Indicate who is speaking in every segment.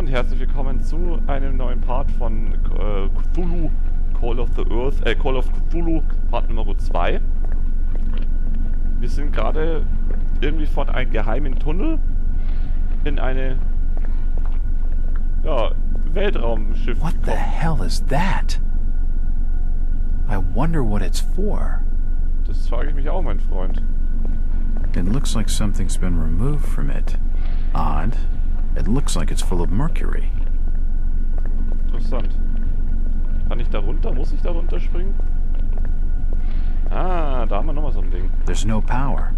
Speaker 1: herzlich willkommen zu einem neuen Part von Cthulhu Call of Cthulhu Part Nummer 2. Wir sind gerade irgendwie von einem geheimen Tunnel in eine Weltraumschiff
Speaker 2: What the hell is that? I wonder what it's for.
Speaker 1: Das frage ich mich auch, mein Freund.
Speaker 2: It looks like something's been removed from it. Odd. It looks like it's full of mercury.
Speaker 1: Interessant. Kann ich da runter? Muss ich da runter springen? Ah, da haben wir nochmal so ein Ding.
Speaker 2: There's no power.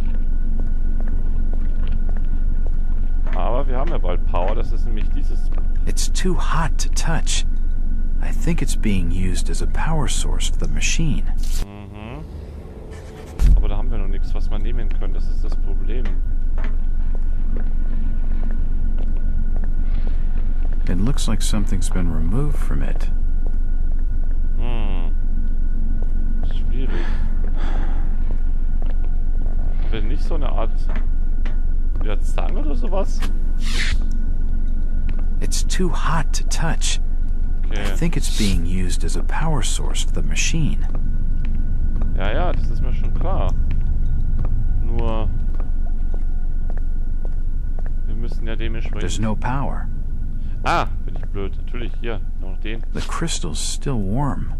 Speaker 1: Aber wir haben ja bald Power. Das ist nämlich dieses...
Speaker 2: It's too hot to touch. I think it's being used as a power source for the machine.
Speaker 1: Mhm. Aber da haben wir noch nichts, was wir nehmen können. Das ist das Problem.
Speaker 2: It looks like something's been removed from it.
Speaker 1: Schwierig. Haben wir nicht so eine Art... Zange oder sowas?
Speaker 2: It's too hot to touch.
Speaker 1: Okay.
Speaker 2: I think it's being used as a power source for the machine.
Speaker 1: Ja, das ist mir schon klar. Nur... Wir müssen ja dementsprechend...
Speaker 2: There's no power.
Speaker 1: Ah, bin ich blöd. Natürlich, hier, noch den.
Speaker 2: The crystal's still warm.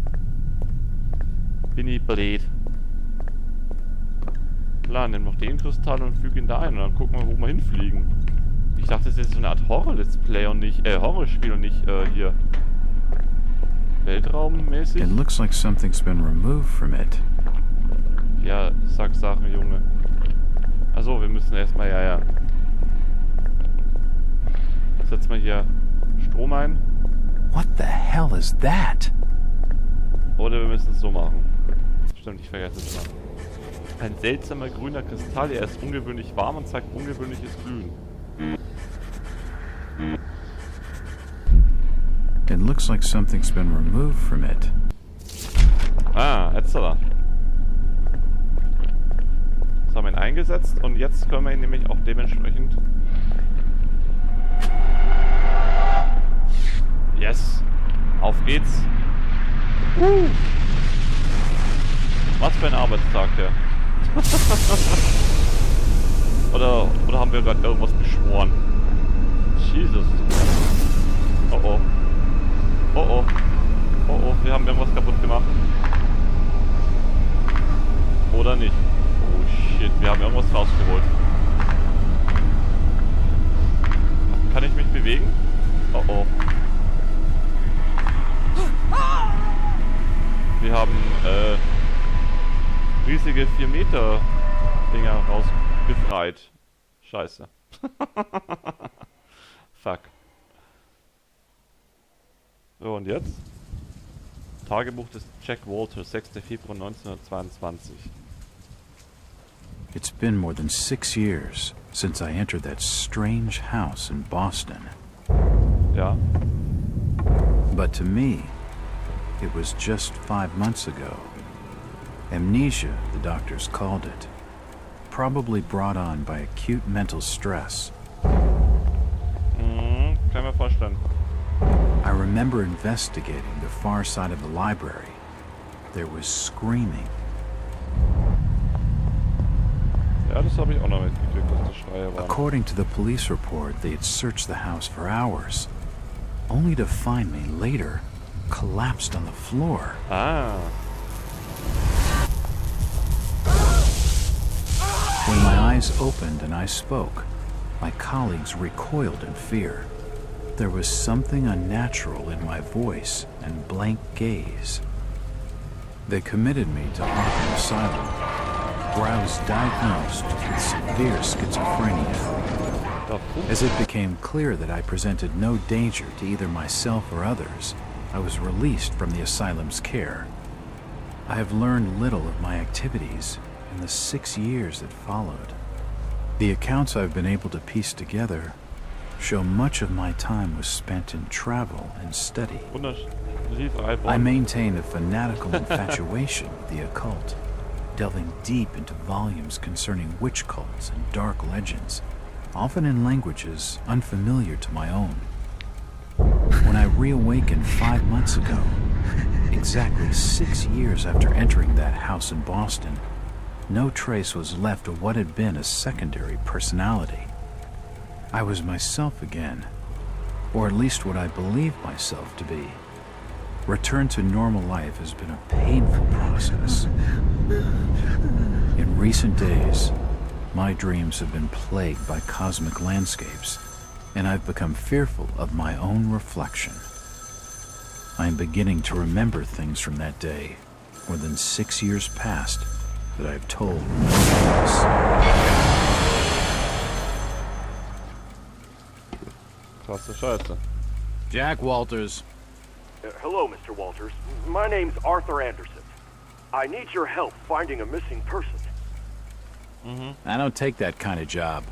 Speaker 1: Bin ich blöd. Klar, nimm noch den Kristall und füge ihn da ein und dann gucken wir, wo wir hinfliegen. Ich dachte, das ist so eine Art Horror-Let's-Play und nicht, Horrorspiel und nicht, hier. Weltraummäßig.
Speaker 2: It looks like something's been removed from it.
Speaker 1: Ja, sag Sachen, Junge. Achso, wir müssen erstmal, ja. Setzen wir hier Strom ein.
Speaker 2: What the hell is that?
Speaker 1: Oder wir müssen es so machen. Stimmt, ich vergesse es mal. Ein seltsamer grüner Kristall, er ist ungewöhnlich warm und zeigt ungewöhnliches Glühen.
Speaker 2: It looks like something's been removed from it.
Speaker 1: Ah, jetzt da. Das haben wir ihn eingesetzt und jetzt können wir ihn nämlich auch dementsprechend... Yes! Auf geht's! Was für ein Arbeitstag, der. oder haben wir gerade irgendwas beschworen? Jesus. Oh, wir haben irgendwas kaputt gemacht. Oder nicht? Oh shit, wir haben irgendwas rausgeholt. Kann ich mich bewegen? Oh. Wir haben, riesige 4 Meter Dinger rausbefreit. Scheiße. Fuck. So, und jetzt? Tagebuch des Jack Walter, 6. Februar 1922.
Speaker 2: It's been more than 6 years since I entered that strange house in Boston.
Speaker 1: Ja.
Speaker 2: But to me, it was just 5 months ago. Amnesia, the doctors called it. Probably brought on by acute mental stress.
Speaker 1: Kann mir vorstellen.
Speaker 2: I remember investigating the far side of the library. There was screaming.
Speaker 1: Ja, das habe ich auch noch mitgekriegt, dass das Schreie waren.
Speaker 2: According to the police report, they had searched the house for hours, only to find me later collapsed on the floor.
Speaker 1: Ah.
Speaker 2: When my eyes opened and I spoke, my colleagues recoiled in fear. There was something unnatural in my voice and blank gaze. They committed me to Hoffe Asylum, where I was diagnosed with severe schizophrenia. As it became clear that I presented no danger to either myself or others, I was released from the asylum's care. I have learned little of my activities in the 6 years that followed. The accounts I've been able to piece together show much of my time was spent in travel and study. I maintained a fanatical infatuation with the occult, delving deep into volumes concerning witch cults and dark legends, often in languages unfamiliar to my own. when I reawakened 5 months ago, exactly 6 years after entering that house in Boston, no trace was left of what had been a secondary personality. I was myself again, or at least what I believed myself to be. Return to normal life has been a painful process. In recent days, my dreams have been plagued by cosmic landscapes, and I've become fearful of my own reflection. I am beginning to remember things from that day, more than 6 years past, that I've told no one else.
Speaker 1: Krasse Scheiße.
Speaker 2: Jack Walters.
Speaker 3: Hello, Mr. Walters. My name's Arthur Anderson. I need your help finding a missing person.
Speaker 2: I don't take that kind of job.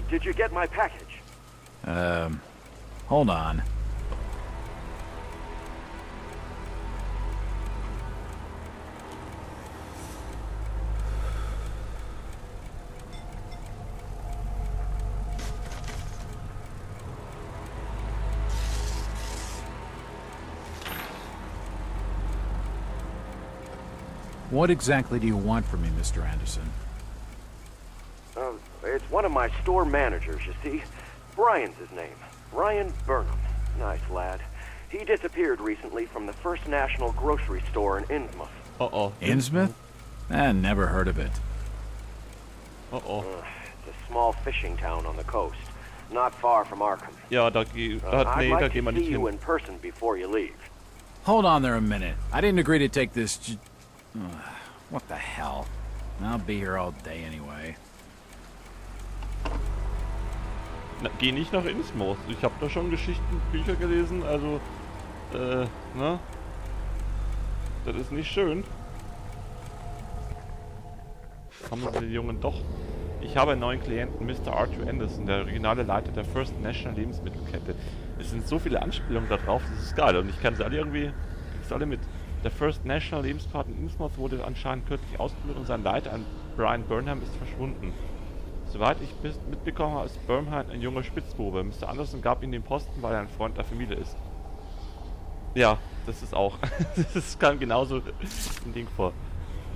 Speaker 3: Did you get my package?
Speaker 2: Hold on. What exactly do you want from me, Mr. Anderson?
Speaker 3: It's one of my store managers, you see. Brian's his name. Brian Burnham. Nice lad. He disappeared recently from the First National grocery store in Innsmouth.
Speaker 1: Uh-oh.
Speaker 2: Innsmouth? Never heard of it.
Speaker 1: Uh-oh.
Speaker 3: It's a small fishing town on the coast, not far from Arkham.
Speaker 1: Ja, da
Speaker 3: I'd
Speaker 1: gehen
Speaker 3: like
Speaker 1: wir
Speaker 3: to see
Speaker 1: nicht
Speaker 3: you
Speaker 1: hin.
Speaker 3: in person before you leave.
Speaker 2: Hold on there a minute. I didn't agree to take this what the hell? I'll be here all day anyway.
Speaker 1: Na, geh nicht nach Innsmouth. Ich habe da schon Bücher gelesen, also, ne? Das ist nicht schön. Haben sie den Jungen doch. Ich habe einen neuen Klienten, Mr. Arthur Anderson, der regionale Leiter der First National Lebensmittelkette. Es sind so viele Anspielungen da drauf, das ist geil. Und ich kann sie alle irgendwie, krieg sie alle mit. Der First National Lebenspark in Innsmouth wurde anscheinend kürzlich ausgebildet und sein Leiter, Brian Burnham, ist verschwunden. Soweit ich mitbekommen habe, ist Burnham ein junger Spitzbube. Mr. Anderson gab ihm den Posten, weil er ein Freund der Familie ist. Ja, das ist auch. Das kam genauso ein Ding vor.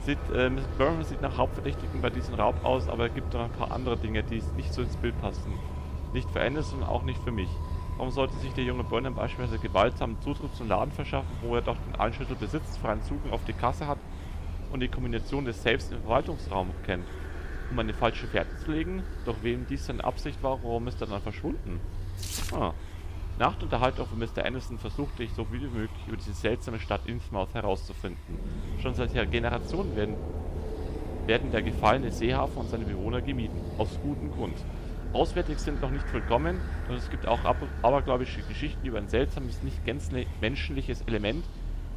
Speaker 1: Mr. Burnham sieht nach Hauptverdächtigen bei diesem Raub aus, aber es gibt noch ein paar andere Dinge, die nicht so ins Bild passen. Nicht für Anderson und auch nicht für mich. Warum sollte sich der junge Burnham beispielsweise gewaltsamen Zutritt zum Laden verschaffen, wo er doch den Einschlüssel besitzt, freien Zugang auf die Kasse hat und die Kombination des Safes im Verwaltungsraum kennt? Um eine falsche Fährte zu legen? Doch wem dies seine Absicht war, warum ist er dann verschwunden? Nach der Unterhaltung von Mr. Anderson versuchte ich so viel wie möglich über diese seltsame Stadt Innsmouth herauszufinden. Schon seit Generationen werden der gefallene Seehafen und seine Bewohner gemieden. Aus gutem Grund. Auswärtig sind noch nicht vollkommen und es gibt auch abergläubische Geschichten über ein seltsames, nicht gänzlich menschliches Element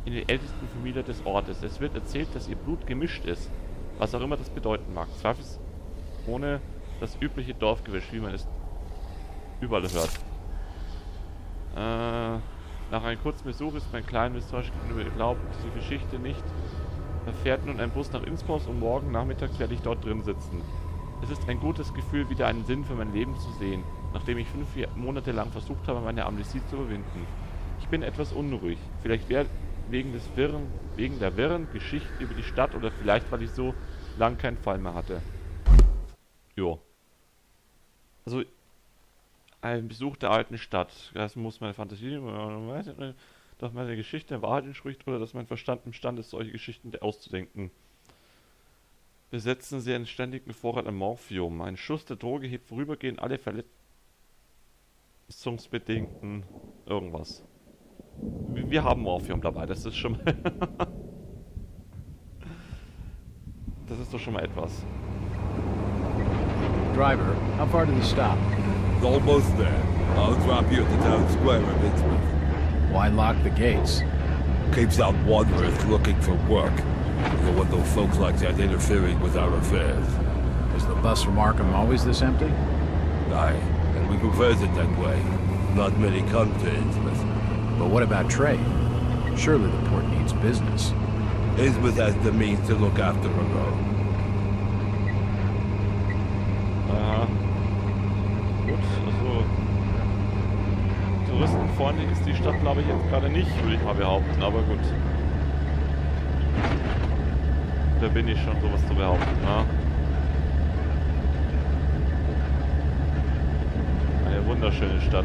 Speaker 1: in der ältesten Familie des Ortes. Es wird erzählt, dass ihr Blut gemischt ist, was auch immer das bedeuten mag. Zweifelsohne das übliche Dorfgewisch, wie man es überall hört. Nach einem kurzen Besuch ist mein kleiner misstrauisch gegenüber geglaubt, diese Geschichte nicht. Da fährt nun ein Bus nach Innsmouth und morgen nachmittags werde ich dort drin sitzen. Es ist ein gutes Gefühl, wieder einen Sinn für mein Leben zu sehen, nachdem ich 5 Monate lang versucht habe, meine Amnesie zu überwinden. Ich bin etwas unruhig. Vielleicht wegen der wirren Geschichte über die Stadt oder vielleicht, weil ich so lang keinen Fall mehr hatte. Jo. Also, ein Besuch der alten Stadt. Das muss meine Fantasie, dass meine Geschichte der Wahrheit entspricht oder dass mein Verstand imstande ist, solche Geschichten auszudenken. Besetzen sie einen ständigen Vorrat an Morphium. Ein Schuss der Droge hebt vorübergehend alle verletzungsbedingten irgendwas. Wir haben Morphium dabei, das ist schon mal das ist doch schon mal etwas.
Speaker 2: Driver, how far did he stop?
Speaker 4: Almost there. I'll drop you at the town square of Innsmouth.
Speaker 2: Why lock the gates?
Speaker 4: Keeps out wanderers looking for work. We don't want those folks like that interfering with our affairs.
Speaker 2: Is the bus from Arkham always this empty?
Speaker 4: Aye, and we prefers it that way. Not many come to Innsmouth.
Speaker 2: But what about trade? Surely the port needs business.
Speaker 4: Innsmouth has the means to look after her own.
Speaker 1: Gut, also touristenfreundlich ist die Stadt, glaube ich, jetzt gerade nicht, würde ich mal behaupten, aber gut. Da bin ich schon, sowas zu behaupten, ne? Eine wunderschöne Stadt.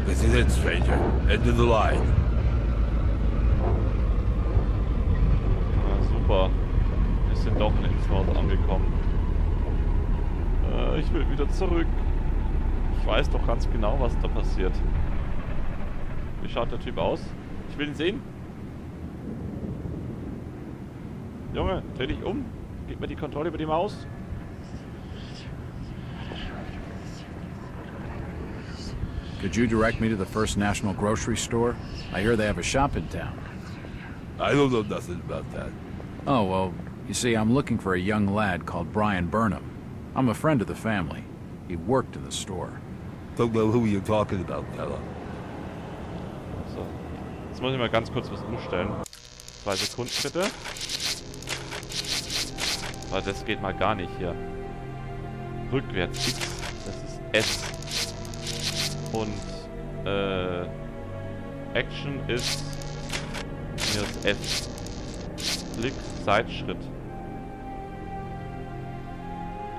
Speaker 4: This is it, stranger. End of the line.
Speaker 1: Ja, super. Wir sind doch in Innsmouth angekommen. Ich will wieder zurück. Ich weiß doch ganz genau, was da passiert. Wie schaut der Typ aus? Ich will ihn sehen. Junge, dreh dich um. Gib mir die Kontrolle über die Maus.
Speaker 2: Could you direct me to the First National Grocery Store? I hear they have a shop in town.
Speaker 4: I don't know nothing about that.
Speaker 2: Oh, well, you see, I'm looking for a young lad called Brian Burnham. I'm a friend of the family. He worked in the store.
Speaker 4: Don't know who you're talking about, fella.
Speaker 1: So. Jetzt muss ich mal ganz kurz was umstellen. 2 Sekunden bitte. Weil das geht mal gar nicht hier. Rückwärts X. Das ist S. Und Action ist hier das F. Klick, Seitschritt.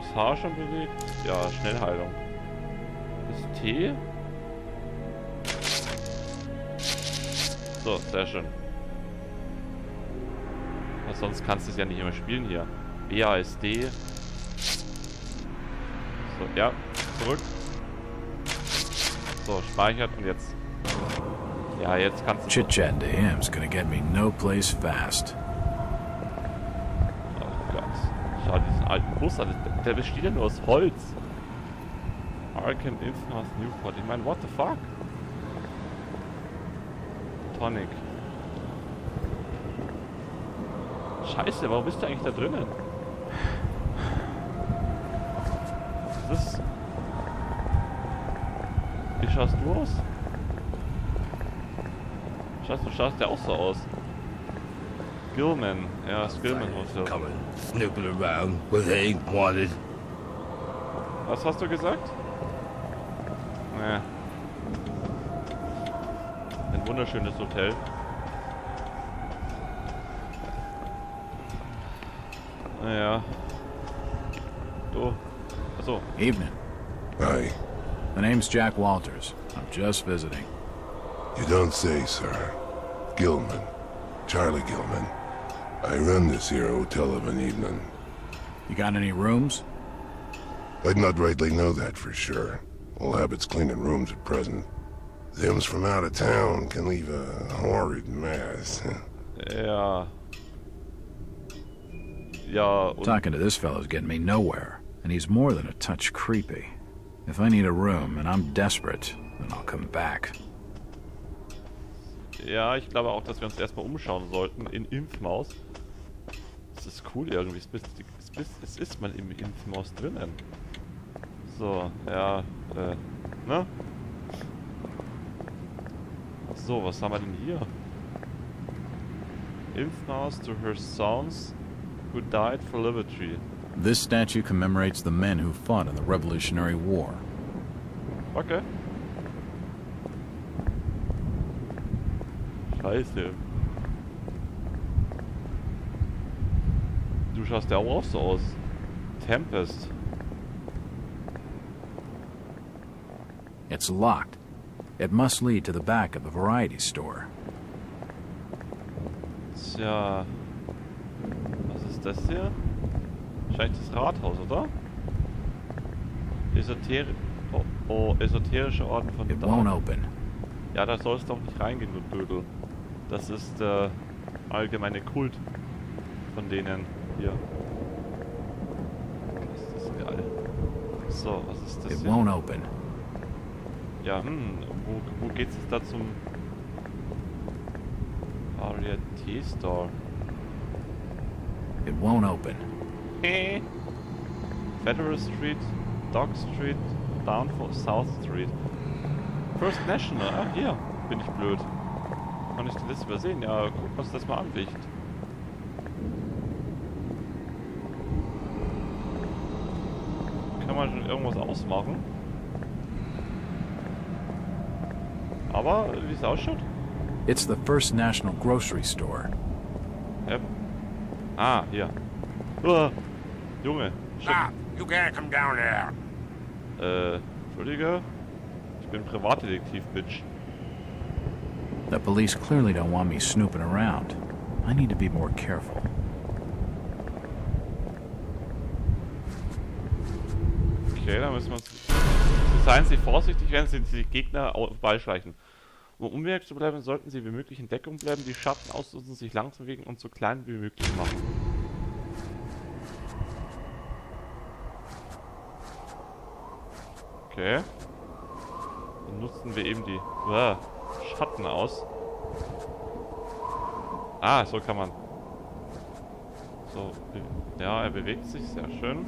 Speaker 1: Das Haar schon bewegt? Ja, Schnellheilung. Das T. So, sehr schön. Ja, sonst kannst du es ja nicht immer spielen hier. BASD. So, ja, zurück. So, speichert und jetzt. Ja, jetzt kannst du.
Speaker 2: Chit-chatting to him's gonna get me no place fast.
Speaker 1: Oh Gott. Schau diesen alten Bus an. Der besteht ja nur aus Holz. Arkham, Innsmouth, Newport. Ich meine, what the fuck? Tonic. Scheiße, warum bist du eigentlich da drinnen? Was ist? Wie schaust du aus? Du schaust ja auch so aus. Gilman. Ja, das Gilman Hotel.
Speaker 4: Coming, snooping around with ain't wanted.
Speaker 1: Was hast du gesagt? Nee. Ein wunderschönes Hotel. Naja. Du. Achso.
Speaker 2: Evening.
Speaker 5: Hi.
Speaker 2: The name's Jack Walters. I'm just visiting.
Speaker 5: You don't say, sir. Gilman. Charlie Gilman. I run this here hotel of an evening.
Speaker 2: You got any rooms?
Speaker 5: I'd not rightly know that for sure. All habits cleaning rooms at present. Them's from out of town can leave a horrid mess.
Speaker 1: Ja. Ja, und
Speaker 2: Talking to this fellow's getting me nowhere, and he's more than a touch creepy. If I need a room and I'm desperate, then I'll come back.
Speaker 1: ja, ich glaube auch, dass wir uns erstmal umschauen sollten in Innsmouth. Das ist cool irgendwie. Es ist mal im Innsmouth drinnen. So, ja, ne? So, was haben wir denn hier? Innsmouth to her sons who died for liberty.
Speaker 2: This statue commemorates the men who fought in the Revolutionary War.
Speaker 1: Okay. Scheiße. Du schaust ja auch so aus. Tempest.
Speaker 2: It's locked. It must lead to the back of the variety store.
Speaker 1: Tja. Was ist das hier? Wahrscheinlich das Rathaus, oder? Esoterische Orden von
Speaker 2: It won't open.
Speaker 1: Ja, da sollst du doch nicht reingehen, du Dödel. Das ist der allgemeine Kult von denen hier. Das ist geil. So, was ist das
Speaker 2: It
Speaker 1: hier?
Speaker 2: won't open.
Speaker 1: Ja, wo geht's jetzt da zum Variety-Store?
Speaker 2: It won't open.
Speaker 1: Federal Street, Dock Street, Downfall, South Street. First National, ah, hier bin ich blöd. Kann ich das übersehen? Ja, guck uns das mal an, Licht. Kann man schon irgendwas ausmachen? Aber Aber, wie es ausschaut?
Speaker 2: It's the First National Grocery Store.
Speaker 1: Yep. Ah, hier. Junge.
Speaker 6: Stop! You can't come down there.
Speaker 1: Entschuldige. Ich bin Privatdetektiv, Bitch.
Speaker 2: The police clearly don't want me snooping around. I need to be more careful.
Speaker 1: Okay, dann müssen wir uns... Seien Sie vorsichtig, wenn Sie die Gegner vorbeischleichen. Um unbemerkt zu bleiben, sollten Sie wie möglich in Deckung bleiben, die Schatten ausnutzen, sich langsam bewegen und so klein wie möglich machen. Okay. Dann nutzen wir eben die Schatten aus. Ah, so kann man. So, ja, er bewegt sich, sehr schön.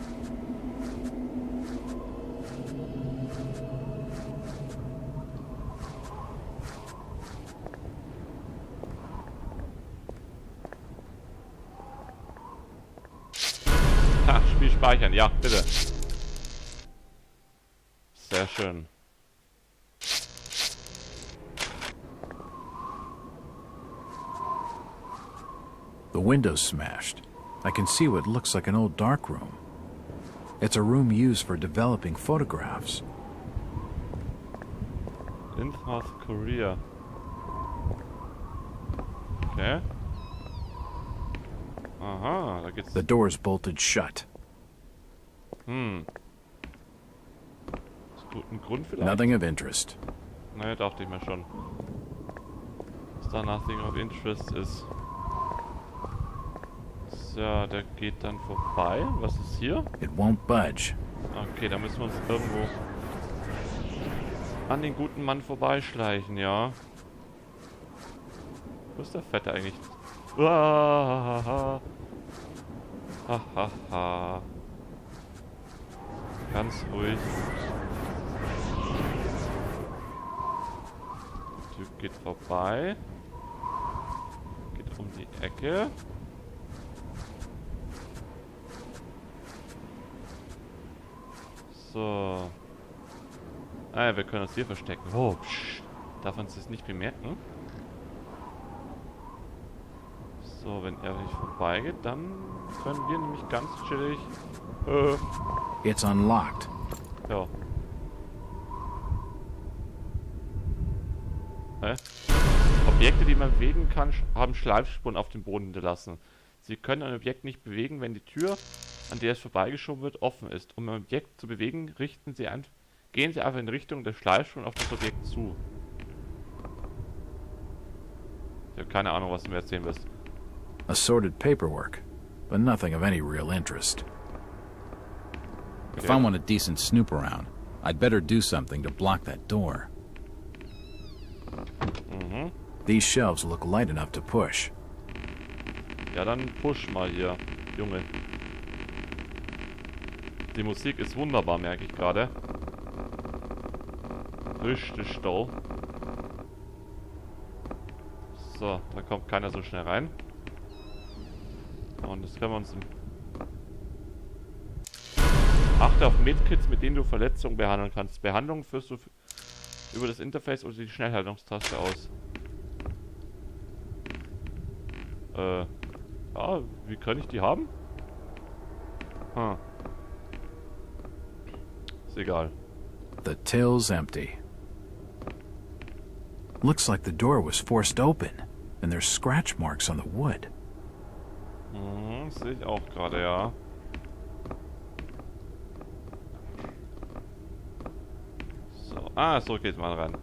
Speaker 1: Ha, Spiel speichern, ja, bitte. Sehr schön.
Speaker 2: The window's smashed. I can see what looks like an old darkroom. It's a room used for developing photographs.
Speaker 1: Innsmouth, Korea. Okay. Aha, da geht's.
Speaker 2: The door's bolted shut.
Speaker 1: Ist gut ein Grund vielleicht?
Speaker 2: Nothing of interest.
Speaker 1: Naja, dachte ich mir schon. Dass da nothing of interest ist. So, der geht dann vorbei. Was ist hier?
Speaker 2: It won't budge.
Speaker 1: Okay, da müssen wir uns irgendwo an den guten Mann vorbeischleichen, ja. Wo ist der Fette eigentlich? Hahaha. Hahaha. Ganz ruhig. Der Typ geht vorbei. Geht um die Ecke. So. Ah ja, wir können uns hier verstecken. Oh, psch. Darf uns das nicht bemerken? So, wenn er nicht vorbeigeht, dann können wir nämlich ganz chillig...
Speaker 2: It's unlocked.
Speaker 1: Ja. Hä? Objekte, die man bewegen kann, haben Schleifspuren auf dem Boden hinterlassen. Sie können ein Objekt nicht bewegen, wenn die Tür, an der es vorbeigeschoben wird, offen ist. Um ein Objekt zu bewegen, gehen Sie einfach in Richtung der Schleifspuren auf das Objekt zu. Ich habe keine Ahnung, was du mir erzählen willst.
Speaker 2: Assorted paperwork, but nothing of any real interest. If I want a decent snoop around, I'd better do something to block that door. These shelves look light enough to push.
Speaker 1: Ja, dann push mal hier, Junge. Die Musik ist wunderbar, merke ich gerade. Richtig toll. So, da kommt keiner so schnell rein. Und das können wir uns... Achte auf Medkits, mit denen du Verletzungen behandeln kannst. Behandlung führst du über das Interface oder die Schnellhaltungstaste aus. Ja, wie kann ich die haben? Ist egal.
Speaker 2: The till's empty. Looks like the door was forced open, and there's scratch marks on the wood.
Speaker 1: Sehe ich auch gerade, ja. So, so geht's mal rein.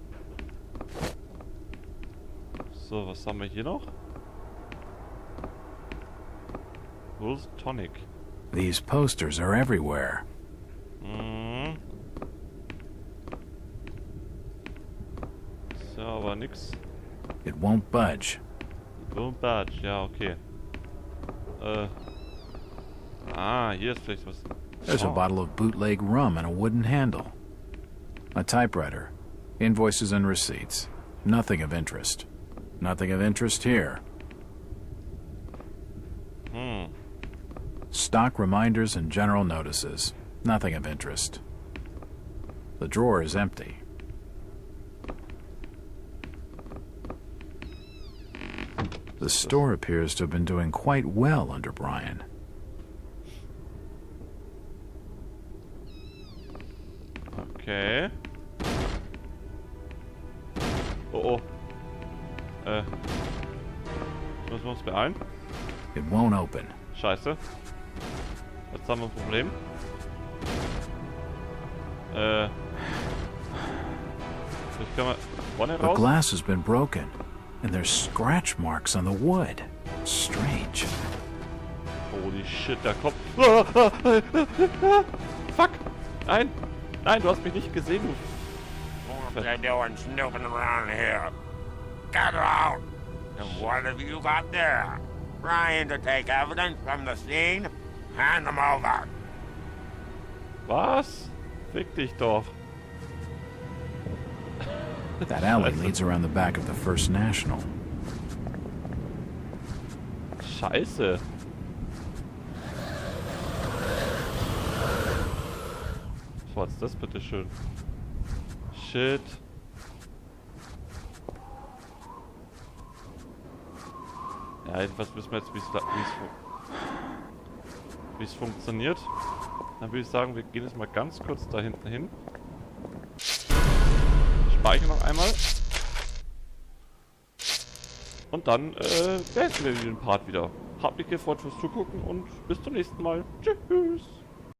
Speaker 1: So, was haben wir hier noch? Wolf's Tonic.
Speaker 2: These posters are everywhere.
Speaker 1: So, aber nix.
Speaker 2: It won't budge.
Speaker 1: Won't budge, ja, okay. Hier ist vielleicht was.
Speaker 2: There's a bottle of bootleg rum and a wooden handle. A typewriter. Invoices and receipts. Nothing of interest. Nothing of interest here. Stock reminders and general notices. Nothing of interest. The drawer is empty. The store appears to have been doing quite well under Brian.
Speaker 1: Okay. Oh, oh. Müssen wir uns beeilen?
Speaker 2: It won't open.
Speaker 1: Scheiße. Jetzt haben wir ein Problem. Ich kann mal vorne
Speaker 2: The
Speaker 1: raus.
Speaker 2: glass has been broken, and there's scratch marks on the wood. Strange.
Speaker 1: Holy shit, da kommt... Fuck! Nein! Nein, du hast mich nicht gesehen, du...
Speaker 6: What are you doing snooping around here? Get out! And what have you got there? Trying to take evidence from the scene? Hand them over!
Speaker 1: Was? Fick dich doch.
Speaker 2: That alley leads around the back of the First National.
Speaker 1: Scheiße. Was war jetzt das bitte schön? Shit. Ja, jedenfalls wissen wir jetzt, wie es funktioniert. Dann würde ich sagen, wir gehen jetzt mal ganz kurz da hinten hin. Speichern noch einmal. Und dann beenden wir den Part wieder. Habt mich gefreut fürs Zugucken und bis zum nächsten Mal. Tschüss.